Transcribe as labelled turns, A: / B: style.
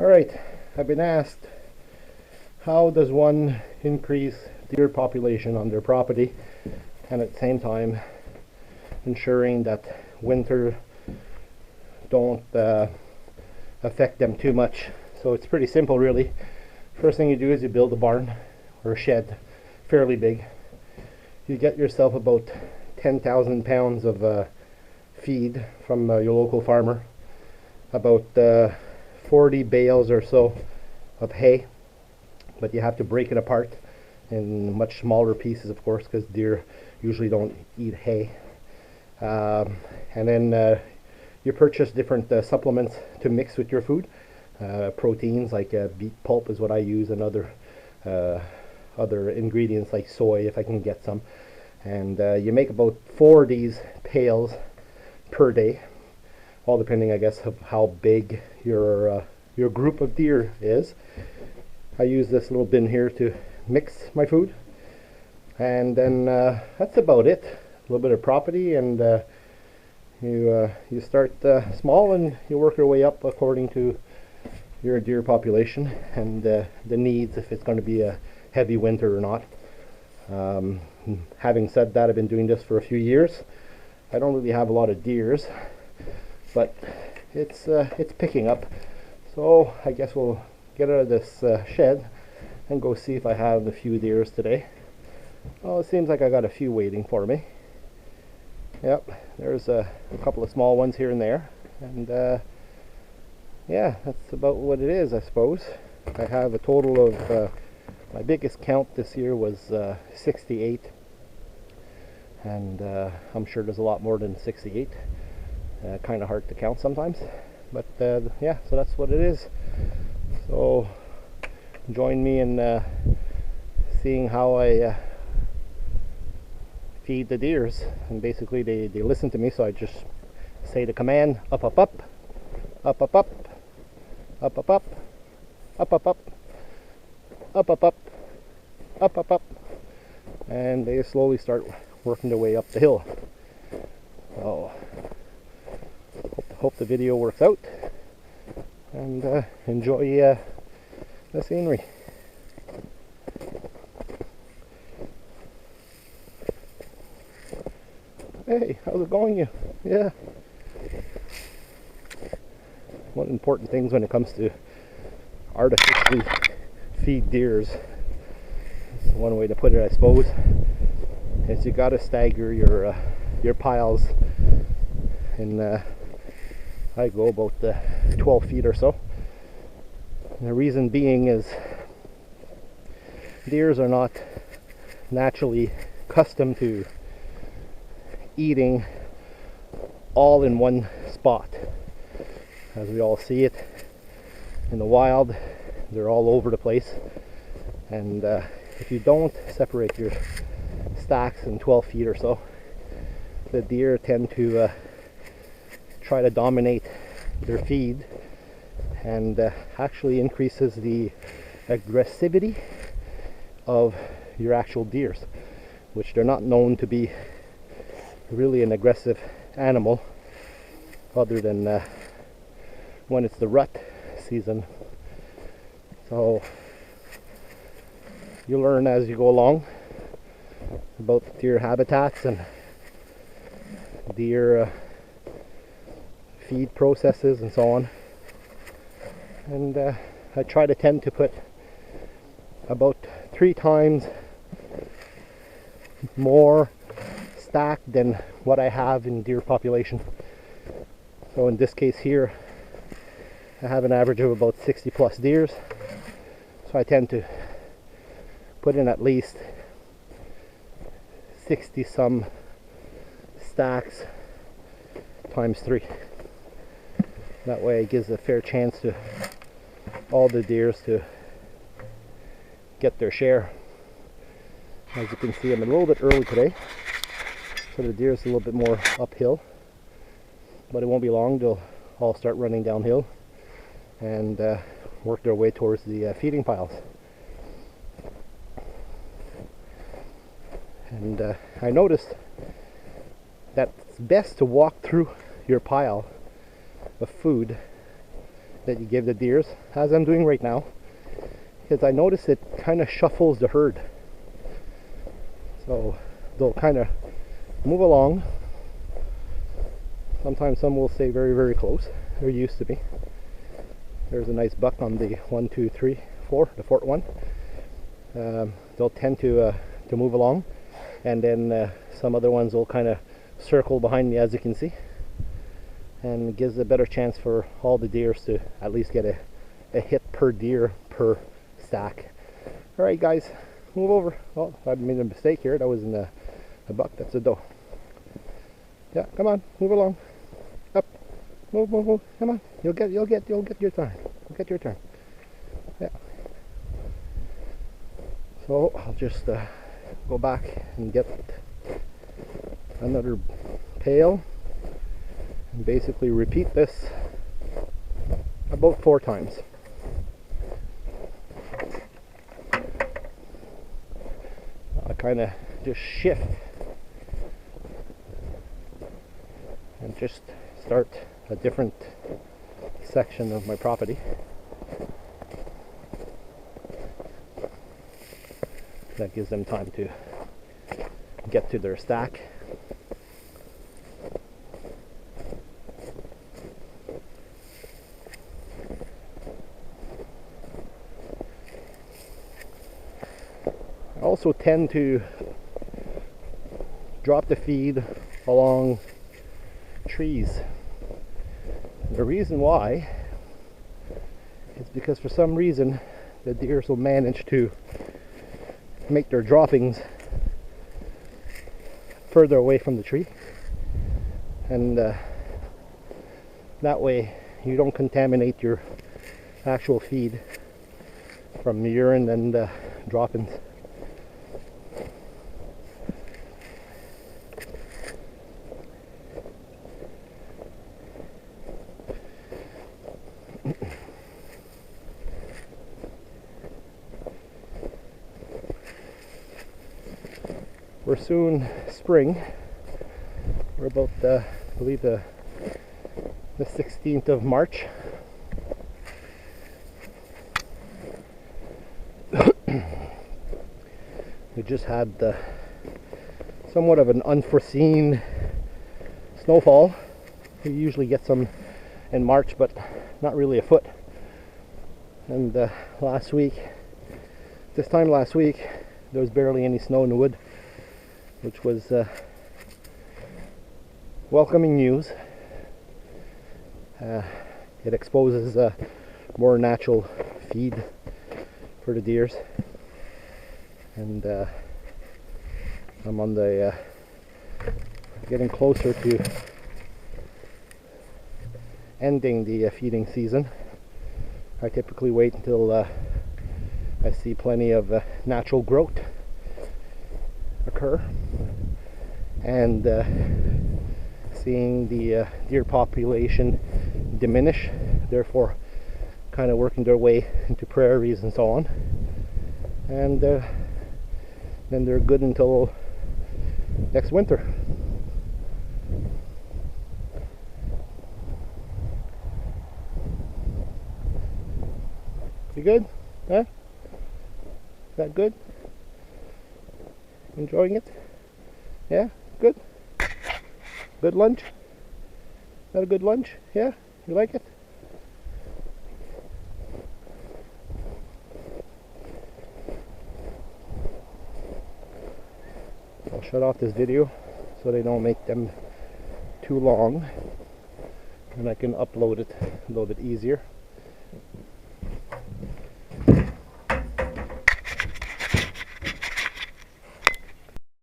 A: Alright, I've been asked, how does one increase deer population on their property and at the same time ensuring that winter don't affect them too much? So it's pretty simple really. First thing you do is you build a barn or a shed, fairly big. You get yourself about 10,000 pounds of feed from your local farmer, about 40 bales or so of hay, but you have to break it apart in much smaller pieces, of course, because deer usually don't eat hay. And then you purchase different supplements to mix with your food. Proteins like beet pulp is what I use, and other ingredients like soy if I can get some. And you make about 4 of these pails per day, all depending, I guess, of how big your group of deer is. I use this little bin here to mix my food, and then that's about it. A little bit of property, and you start small and you work your way up according to your deer population and the needs, if it's going to be a heavy winter or not. Having said that, I've been doing this for a few years. I don't really have a lot of deers, but it's picking up. So I guess we'll get out of this shed and go see if I have a few deers today. Oh, it seems like I got a few waiting for me. Yep, there's a couple of small ones here and there, and yeah, that's about what it is, I suppose. I have a total of my biggest count this year was 68, and I'm sure there's a lot more than 68. Kind of hard to count sometimes, but yeah, so that's what it is. So join me in seeing how I feed the deers. And basically they listen to me, so I just say the command: up, up, up, up, up, up, up, up, up, up, up, up, up, up, up, up, up, up, and they slowly start working their way up the hill. So hope the video works out, and enjoy the scenery. Hey, how's it going, you? Yeah. One of the important things when it comes to artificially feed deers, one way to put it, I suppose, is you got to stagger your piles. And I go about 12 feet or so. And the reason being is deers are not naturally accustomed to eating all in one spot. As we all see it in the wild, they're all over the place, and if you don't separate your stacks in 12 feet or so, the deer tend to try to dominate their feed, and actually increases the aggressivity of your actual deers, which they're not known to be really an aggressive animal, other than when it's the rut season. So you learn as you go along about the deer habitats and deer feed processes and so on. And I try to tend to put about 3 times more stacked than what I have in deer population. So in this case here, I have an average of about 60 plus deers, so I tend to put in at least 60 some stacks times 3. That way it gives a fair chance to all the deers to get their share. As you can see, I'm a little bit early today, so the deer is a little bit more uphill, but it won't be long, they'll all start running downhill and work their way towards the feeding piles. And I noticed that it's best to walk through your pile of food that you give the deers, as I'm doing right now, because I notice it kind of shuffles the herd. So they'll kind of move along. Sometimes some will stay very, very close. They're used to me. There's a nice buck on the 1, 2, 3, 4, the fourth one. They'll tend to move along, and then some other ones will kind of circle behind me, as you can see, and it gives a better chance for all the deers to at least get a hit per deer per stack. Alright guys, move over. Oh, I made a mistake here. That wasn't a buck, that's a doe. Yeah, come on, move along. Up. Move, move, move. Come on. You'll get your turn. You'll get your turn. Yeah. So I'll just go back and get another pail and basically repeat this about 4 times. I kind of just shift and just start a different section of my property. That gives them time to get to their stack. I also tend to drop the feed along trees. The reason why is because for some reason the deers will manage to make their droppings further away from the tree, and that way you don't contaminate your actual feed from urine and droppings. We're soon spring. We're about, I believe, the 16th of March. We just had somewhat of an unforeseen snowfall. We usually get some in March, but not really a foot. And this time last week, there was barely any snow in the wood, which was welcoming news. It exposes more natural feed for the deers, and I'm on the getting closer to ending the feeding season. I typically wait until I see plenty of natural growth occur, and seeing the deer population diminish, therefore kind of working their way into prairies and so on, and then they're good until next winter. You good? Huh? Is that good? Enjoying it? Yeah? Good? Good lunch? Is that a good lunch? Yeah? You like it? I'll shut off this video so they don't make them too long, and I can load it easier.